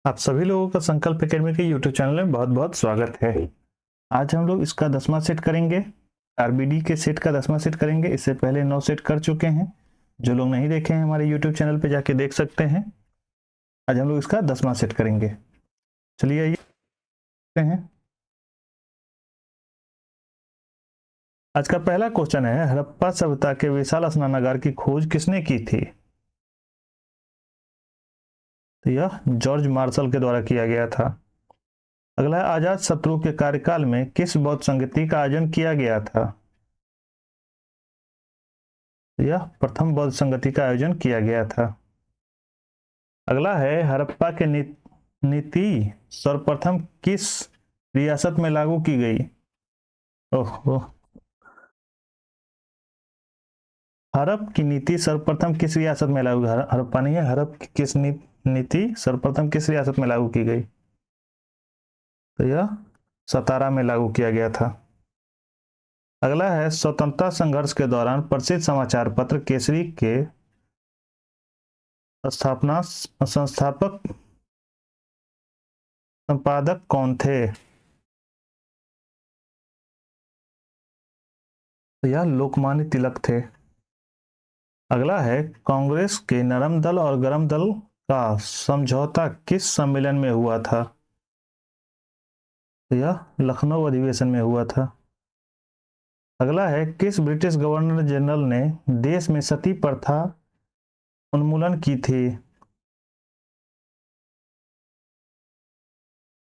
आप सभी लोगों का संकल्प एकेडमी के यूट्यूब चैनल में बहुत बहुत स्वागत है। आज हम लोग इसका 10वां सेट करेंगे। आरबीडी के सेट का 10वां सेट करेंगे। इससे पहले 9 सेट कर चुके हैं। जो लोग नहीं देखे हैं हमारे यूट्यूब चैनल पे जाके देख सकते हैं। आज हम लोग इसका 10वां सेट करेंगे। चलिए आइए हैं। आज का पहला क्वेश्चन है, हड़प्पा सभ्यता के विशाल स्नानागार की खोज किसने की थी? तो यह जॉर्ज मार्शल के द्वारा किया गया था। अगला है, आजाद शत्रु के कार्यकाल में किस बौद्ध संगति का आयोजन किया गया था? यह प्रथम बौद्ध संगति का आयोजन किया गया था। अगला है, हड़प्पा के नीति सर्वप्रथम किस रियासत में लागू की गई? ओह, हड़प की नीति सर्वप्रथम किस रियासत में लागू? हड़प्पा नहीं है, हड़प की किस नीति सर्वप्रथम किस रियासत में लागू की गई? तो यह सतारा में लागू किया गया था। अगला है, स्वतंत्रता संघर्ष के दौरान प्रसिद्ध समाचार पत्र केसरी के संस्थापक संपादक कौन थे? तो यह लोकमान्य तिलक थे। अगला है, कांग्रेस के नरम दल और गरम दल का समझौता किस सम्मेलन में हुआ था? तो यह लखनऊ अधिवेशन में हुआ था। अगला है, किस ब्रिटिश गवर्नर जनरल ने देश में सती प्रथा उन्मूलन की थी?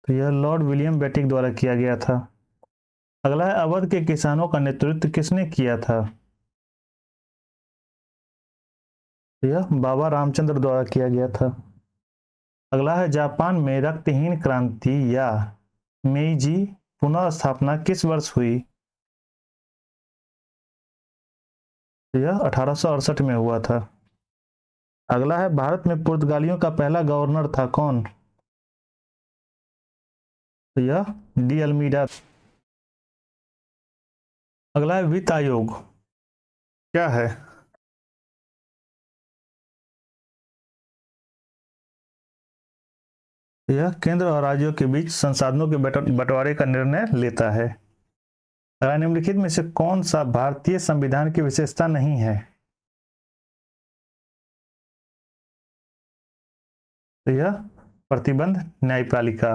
तो यह लॉर्ड विलियम बेटिक द्वारा किया गया था। अगला है, अवध के किसानों का नेतृत्व किसने किया था? तो यह बाबा रामचंद्र द्वारा किया गया था। अगला है, जापान में रक्तहीन क्रांति या मेइजी पुनः स्थापना किस वर्ष हुई? तो यह 1868 में हुआ था। अगला है, भारत में पुर्तगालियों का पहला गवर्नर था कौन? तो यह डी अल्मीडा। अगला है, वित्त आयोग क्या है? यह केंद्र और राज्यों के बीच संसाधनों के बंटवारे का निर्णय लेता है। अगला, निम्नलिखित में से कौन सा भारतीय संविधान की विशेषता नहीं है? तो यह प्रतिबंध न्यायपालिका।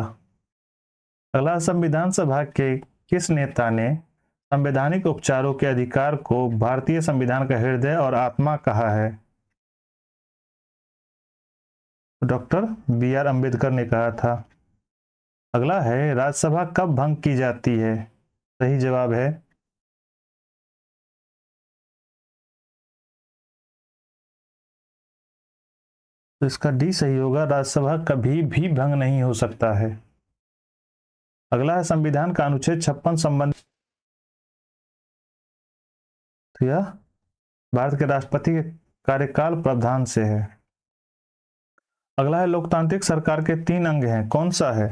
अगला, संविधान सभा के किस नेता ने संवैधानिक उपचारों के अधिकार को भारतीय संविधान का हृदय और आत्मा कहा है? डॉक्टर बी आर अम्बेडकर ने कहा था। अगला है, राज्यसभा कब भंग की जाती है? सही जवाब है तो इसका डी सही होगा, राज्यसभा कभी भी भंग नहीं हो सकता है। अगला है, संविधान का अनुच्छेद 56 संबंधित यह भारत के राष्ट्रपति के कार्यकाल प्रावधान से है। अगला है, लोकतांत्रिक सरकार के 3 अंग हैं, कौन सा है?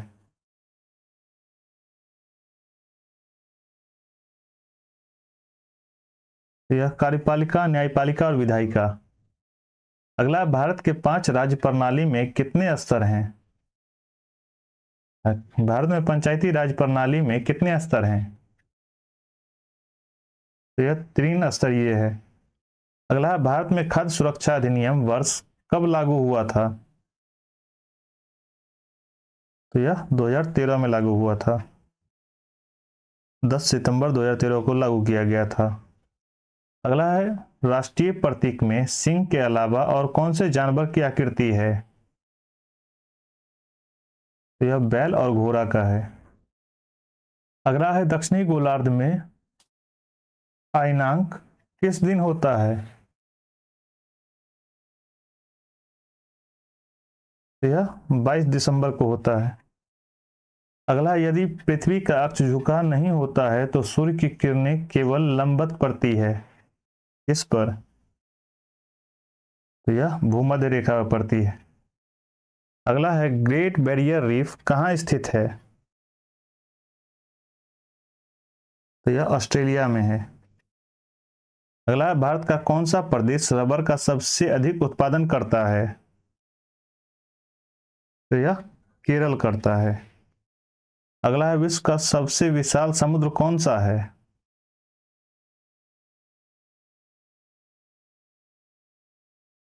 यह कार्यपालिका, न्यायपालिका और विधायिका। अगला, भारत के 5 राज्य प्रणाली में कितने स्तर हैं? भारत में पंचायती राज प्रणाली में कितने स्तर हैं? तो यह 3 स्तरीय है। अगला, भारत में खाद्य सुरक्षा अधिनियम वर्ष कब लागू हुआ था? तो यह 2013 में लागू हुआ था। 10 सितंबर 2013 को लागू किया गया था। अगला है, राष्ट्रीय प्रतीक में सिंह के अलावा और कौन से जानवर की आकृति है? तो यह बैल और घोड़ा का है। अगला है, दक्षिणी गोलार्ध में अयनांक किस दिन होता है? तो यह 22 दिसंबर को होता है। अगला, यदि पृथ्वी का अक्ष झुका नहीं होता है तो सूर्य की किरणें केवल लंबवत पड़ती है, किस पर? तो यह भूमध्य रेखा पर पड़ती है। अगला है, ग्रेट बैरियर रीफ कहाँ स्थित है? तो यह ऑस्ट्रेलिया में है। अगला, भारत का कौन सा प्रदेश रबर का सबसे अधिक उत्पादन करता है? तो यह केरल करता है। अगला है विश्व का सबसे विशाल समुद्र कौन सा है?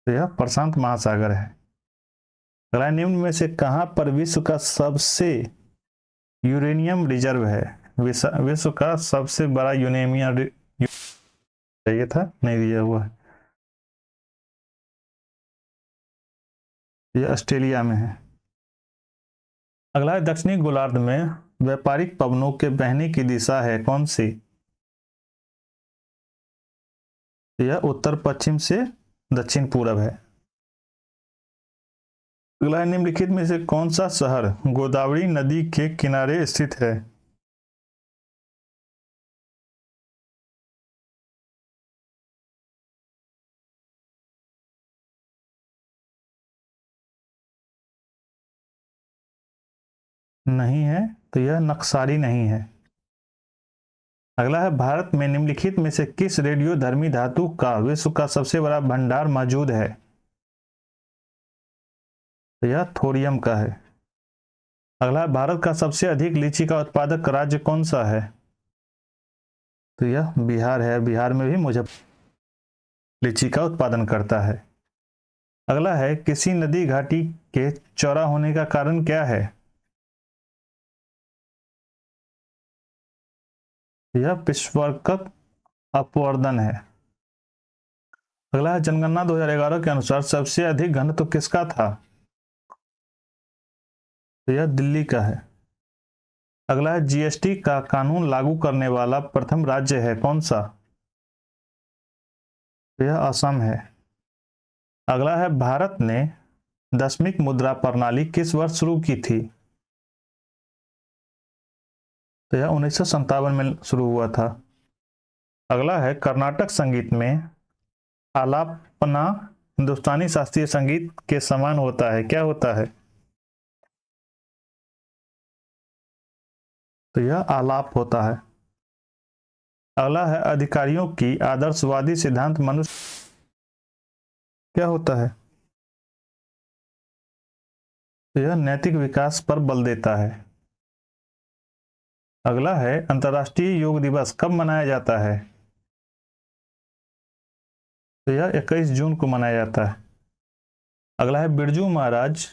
तो यह प्रशांत महासागर है। अगला निम्न में से कहां पर विश्व का सबसे यूरेनियम रिजर्व है? विश्व का सबसे बड़ा यूरेनियम चाहिए था, नहीं दिया हुआ है। यह ऑस्ट्रेलिया में है। अगला है दक्षिणी गोलार्ध में व्यापारिक पवनों के बहने की दिशा है कौन सी? यह उत्तर पश्चिम से दक्षिण पूरब है। अगला है निम्नलिखित में से कौन सा शहर गोदावरी नदी के किनारे स्थित है? नहीं है, तो यह नक्सारी नहीं है। अगला है भारत में निम्नलिखित में से किस रेडियोधर्मी धातु का विश्व का सबसे बड़ा भंडार मौजूद है? तो यह थोरियम का है। अगला है भारत का सबसे अधिक लीची का उत्पादक राज्य कौन सा है? तो यह बिहार है। बिहार में भी मुजफ्फरपुर लीची का उत्पादन करता है। अगला है किसी नदी घाटी के चौड़ा होने का कारण क्या है? यह विस्फोटक अपवर्तन है। अगला है जनगणना 2011 के अनुसार सबसे अधिक घनत्व किसका था? तो यह दिल्ली का है। अगला है जीएसटी का कानून लागू करने वाला प्रथम राज्य है कौन सा? तो यह असम है। अगला है भारत ने दशमिक मुद्रा प्रणाली किस वर्ष शुरू की थी? तो यह 1957 में शुरू हुआ था। अगला है कर्नाटक संगीत में आलापना हिंदुस्तानी शास्त्रीय संगीत के समान होता है, क्या होता है? तो यह आलाप होता है। अगला है अधिकारियों की आदर्शवादी सिद्धांत मनुष्य क्या होता है? तो यह नैतिक विकास पर बल देता है। अगला है अंतर्राष्ट्रीय योग दिवस कब मनाया जाता है? तो यह 21 जून को मनाया जाता है। अगला है बिरजू महाराज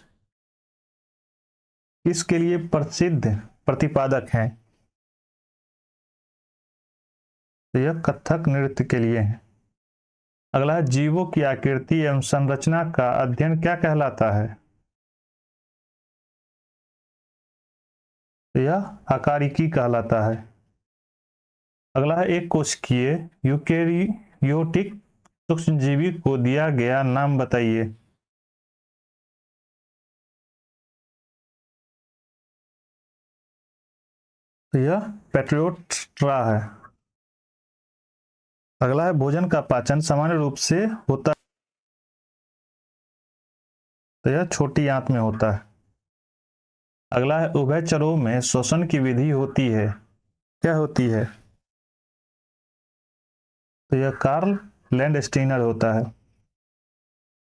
किसके लिए प्रसिद्ध प्रतिपादक हैं? तो यह कथक नृत्य के लिए है। अगला है जीवों की आकृति एवं संरचना का अध्ययन क्या कहलाता है? तो यह आकारिकी कहलाता है। अगला है एक कोशिकीय यूकेरियोटिक सूक्ष्मजीवी को दिया गया नाम बताइए। तो यह पेट्रियोट्रा है। अगला है भोजन का पाचन सामान्य रूप से होता है। तो यह छोटी आंत में होता है। अगला है उभयचरों में श्वसन की विधि होती है, क्या होती है? तो यह कार्ल लैंडस्टीनर होता है।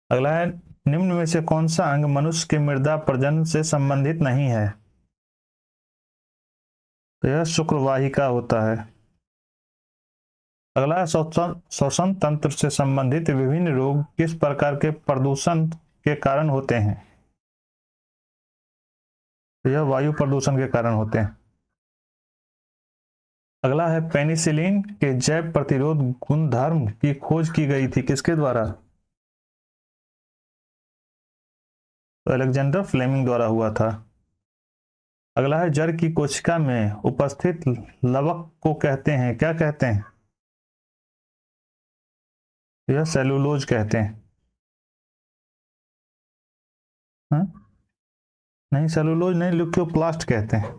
अगला है निम्न में से कौन सा अंग मनुष्य के मृदा प्रजनन से संबंधित नहीं है? तो यह शुक्रवाहिका होता है। अगला है श्वसन तंत्र से संबंधित विभिन्न रोग किस प्रकार के प्रदूषण के कारण होते हैं? तो यह वायु प्रदूषण के कारण होते हैं। अगला है पेनिसिलिन के जैव प्रतिरोध गुणधर्म की खोज की गई थी किसके द्वारा? तो अलेक्जेंडर फ्लेमिंग द्वारा हुआ था। अगला है जड़ की कोशिका में उपस्थित लवक को कहते हैं, क्या कहते हैं? यह सेलुलोज कहते हैं। हा? नहीं, सेलुलोज नहीं, ल्यूकोप्लास्ट कहते हैं।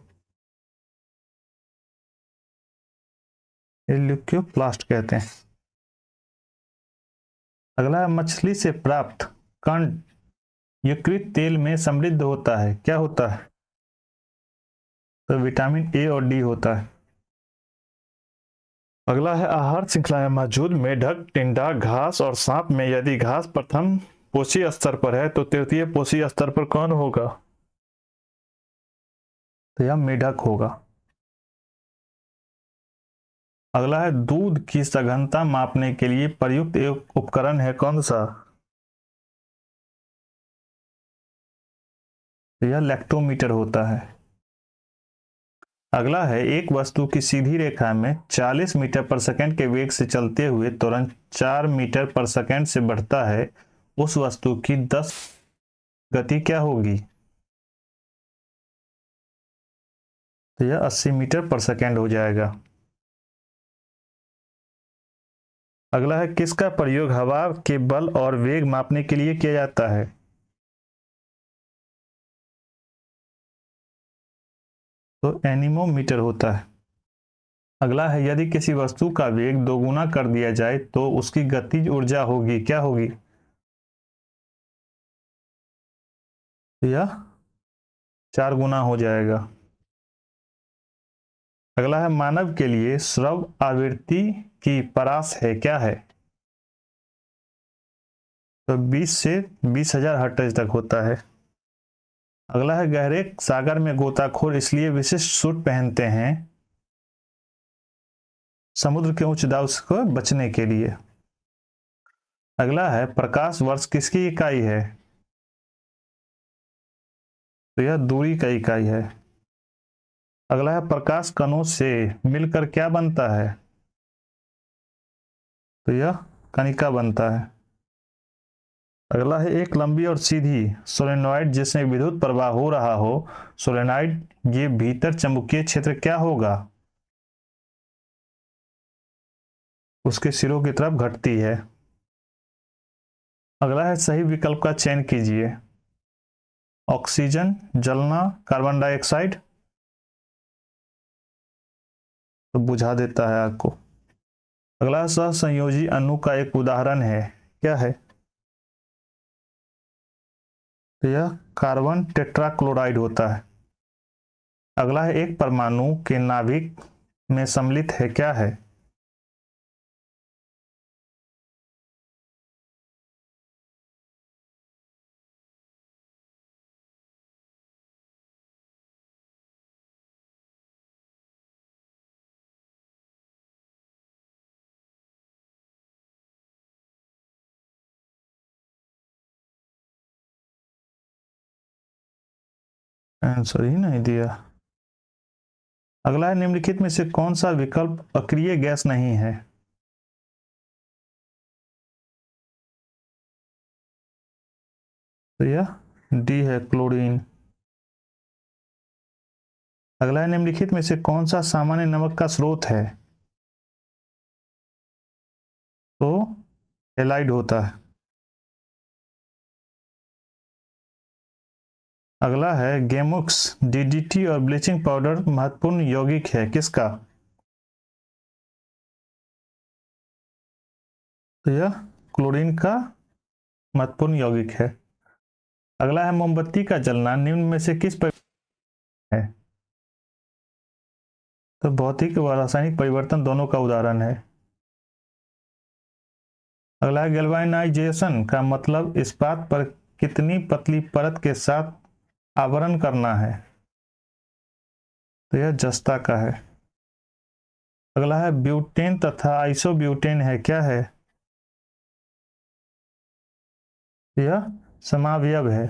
ल्यूकोप्लास्ट कहते हैं। अगला मछली से प्राप्त कंड यकृत तेल में समृद्ध होता है, क्या होता है? तो विटामिन ए और डी होता है। अगला है आहार श्रृंखला में मौजूद मेढक, टिंडा, घास और सांप में यदि घास प्रथम पोषी स्तर पर है तो तृतीय पोषी स्तर पर कौन होगा? तो यह मेढक होगा। अगला है दूध की सघनता मापने के लिए प्रयुक्त एक उपकरण है कौन सा? तो यह लैक्टोमीटर होता है। अगला है एक वस्तु की सीधी रेखा में 40 मीटर पर सेकंड के वेग से चलते हुए तुरंत 4 मीटर पर सेकंड से बढ़ता है, उस वस्तु की 10 गति क्या होगी? तो यह 80 मीटर पर सेकंड हो जाएगा। अगला है किसका प्रयोग हवा के बल और वेग मापने के लिए किया जाता है? तो एनीमोमीटर होता है। अगला है यदि किसी वस्तु का वेग दोगुना कर दिया जाए तो उसकी गतिज ऊर्जा होगी क्या होगी? यह 4 गुना हो जाएगा। अगला है मानव के लिए श्रव्य आवृत्ति की परास है क्या है? तो 20 से 20,000 हर्ट्ज तक होता है। अगला है गहरे सागर में गोताखोर इसलिए विशिष्ट सूट पहनते हैं समुद्र के उच्च दाब से बचने के लिए। अगला है प्रकाश वर्ष किसकी इकाई है? तो यह दूरी का इकाई है। अगला है प्रकाश कणों से मिलकर क्या बनता है? तो यह कणिका बनता है। अगला है एक लंबी और सीधी सोलेनॉइड जिसमें विद्युत प्रवाह हो रहा हो, सोलेनॉइड के भीतर चुंबकीय क्षेत्र क्या होगा? उसके सिरों की तरफ घटती है। अगला है सही विकल्प का चयन कीजिए। ऑक्सीजन, जलना, कार्बन डाइऑक्साइड। तो बुझा देता है आग को। अगला सहसंयोजी अणु का एक उदाहरण है क्या है? तो यह कार्बन टेट्राक्लोराइड होता है। अगला है एक परमाणु के नाभिक में सम्मिलित है क्या है? आंसर ही नहीं दिया। अगला है निम्नलिखित में से कौन सा विकल्प अक्रिय गैस नहीं है? तो यह डी है क्लोरीन। अगला है निम्नलिखित में से कौन सा सामान्य नमक का स्रोत है? तो हेलाइड होता है। अगला है गेमुक्स, डीडीटी और ब्लीचिंग पाउडर महत्वपूर्ण यौगिक है किसका? तो यह क्लोरीन का महत्वपूर्ण यौगिक है। अगला है मोमबत्ती का जलना निम्न में से किस पर है? तो भौतिक व रासायनिक परिवर्तन दोनों का उदाहरण है। अगला है गैल्वेनाइजेशन का मतलब इस्पात पर कितनी पतली परत के साथ आवरण करना है? तो यह जस्ता का है। अगला है ब्यूटेन तथा आइसोब्यूटेन है क्या है? यह समावयव है।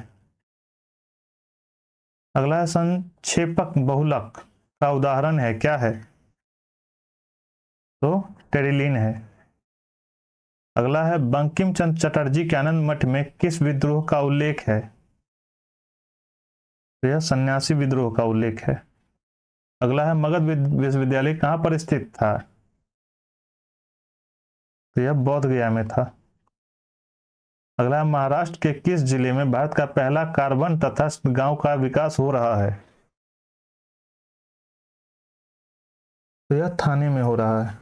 अगला है संक्षेपक बहुलक का उदाहरण है क्या है? तो टेरिलीन है। अगला है बंकिम चंद्र चटर्जी के आनंद मठ में किस विद्रोह का उल्लेख है? तो यह सन्यासी विद्रोह का उल्लेख है। अगला है मगध विश्वविद्यालय कहाँ पर स्थित था? तो यह बोध गया में था। अगला है महाराष्ट्र के किस जिले में भारत का पहला कार्बन तटस्थ गांव का विकास हो रहा है? तो यह थाने में हो रहा है।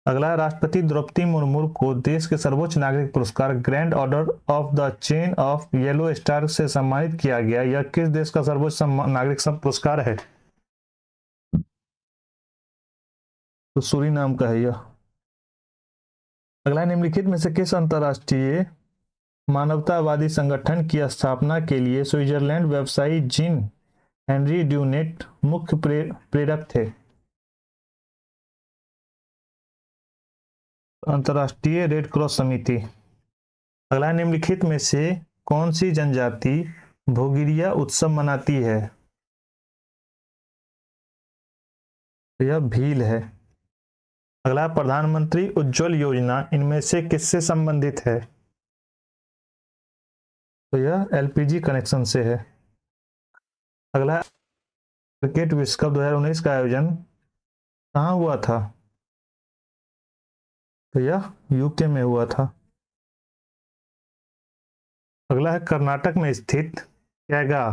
अगला है राष्ट्रपति द्रौपदी मुर्मू को देश के सर्वोच्च नागरिक पुरस्कार grand order of the chain of yellow star से सम्मानित किया गया। यह किस देश का सर्वोच्च नागरिक पुरस्कार है? तो सूरीनाम का है यह। अगला निम्नलिखित में से किस अंतरराष्ट्रीय मानवतावादी संगठन की स्थापना के लिए स्विट्जरलैंड व्यवसायी जीन हेनरी ड्यूनेट मुख्य प्रेरक थे? अंतर्राष्ट्रीय रेड क्रॉस समिति। अगला, निम्नलिखित में से कौन सी जनजाति भोगिरिया उत्सव मनाती है? यह भील है। अगला, प्रधानमंत्री उज्ज्वल योजना इनमें से किससे संबंधित है? तो यह एलपीजी कनेक्शन से है। अगला, क्रिकेट विश्व कप 2019 का आयोजन कहाँ हुआ था? तो यह यूके में हुआ था। अगला है, कर्नाटक में स्थित कैगा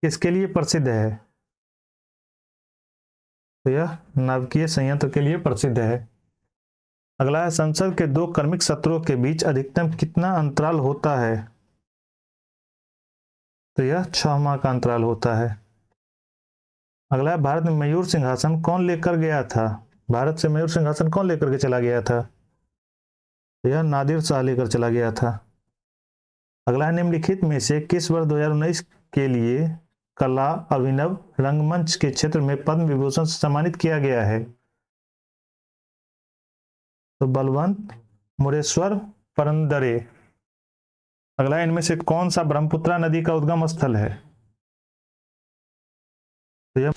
किसके लिए प्रसिद्ध है? तो यह नाभिकीय संयंत्र के लिए प्रसिद्ध है। अगला है, संसद के 2 क्रमिक सत्रों के बीच अधिकतम कितना अंतराल होता है? तो यह 6 माह का अंतराल होता है। अगला है, भारत में मयूर सिंहासन कौन लेकर गया था? भारत से मयूर सिंहासन कौन लेकर के चला गया था? तो यह नादिर शाह लेकर चला गया था। अगला है, निम्नलिखित में से किस वर्ष 2019 के लिए कला अभिनव रंगमंच के क्षेत्र में पद्म विभूषण से सम्मानित किया गया है? तो बलवंत मुरेश्वर परंदरे। अगला, इनमें से कौन सा ब्रह्मपुत्रा नदी का उद्गम स्थल है? तो यह।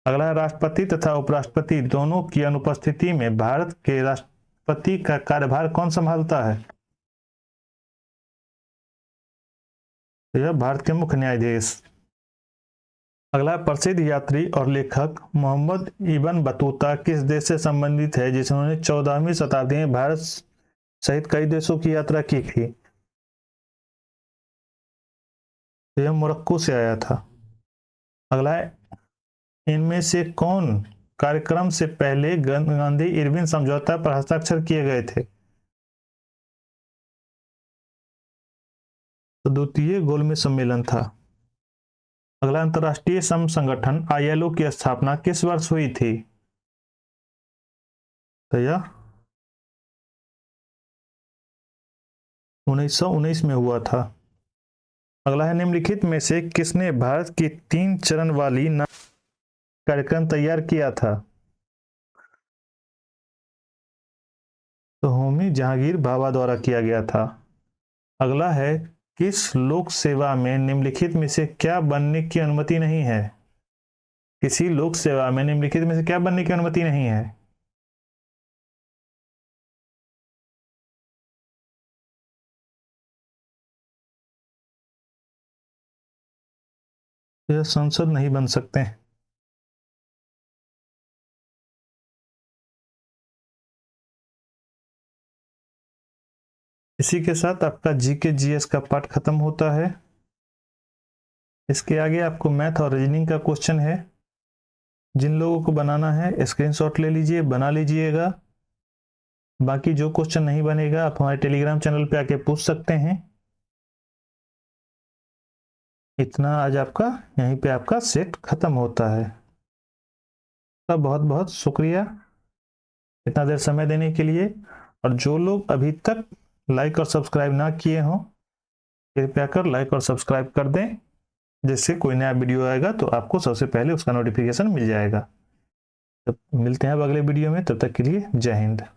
अगला, राष्ट्रपति तथा उपराष्ट्रपति दोनों की अनुपस्थिति में भारत के राष्ट्रपति का कार्यभार कौन संभालता है? तो यह भारत के मुख्य न्यायाधीश। अगला, प्रसिद्ध यात्री और लेखक मोहम्मद इब्न बतूता किस देश से संबंधित है जिन्होंने 14वीं शताब्दी में भारत सहित कई देशों की यात्रा की थी? तो यह मोरक्को से आया था। अगला, इनमें से कौन कार्यक्रम से पहले गांधी इरविन समझौता पर हस्ताक्षर किए गए थे? तो द्वितीय गोलमेज सम्मेलन था। अगला, अंतर्राष्ट्रीय श्रम संगठन ILO की स्थापना किस वर्ष हुई थी? तो यह 1919 में हुआ था। अगला है, निम्नलिखित में से किसने भारत की 3 चरण वाली कार्यक्रम तैयार किया था? तो होमी जहांगीर भाभा द्वारा किया गया था। अगला है, किस लोक सेवा में निम्नलिखित में से क्या बनने की अनुमति नहीं है? किसी लोक सेवा में निम्नलिखित में से क्या बनने की अनुमति नहीं है? यह संसद नहीं बन सकते। इसी के साथ आपका जीके जीएस का पार्ट खत्म होता है। इसके आगे आपको मैथ और रीजनिंग का क्वेश्चन है। जिन लोगों को बनाना है स्क्रीनशॉट ले लीजिए, बना लीजिएगा। बाकी जो क्वेश्चन नहीं बनेगा आप हमारे टेलीग्राम चैनल पे आके पूछ सकते हैं। इतना आज आपका यहीं पे आपका सेट खत्म होता है। तो बहुत बहुत शुक्रिया इतना देर समय देने के लिए। और जो लोग अभी तक लाइक और सब्सक्राइब ना किए हों कृपया कर लाइक और सब्सक्राइब कर दें, जिससे कोई नया वीडियो आएगा तो आपको सबसे पहले उसका नोटिफिकेशन मिल जाएगा। तो मिलते हैं अब अगले वीडियो में, तब तक के लिए जय हिंद।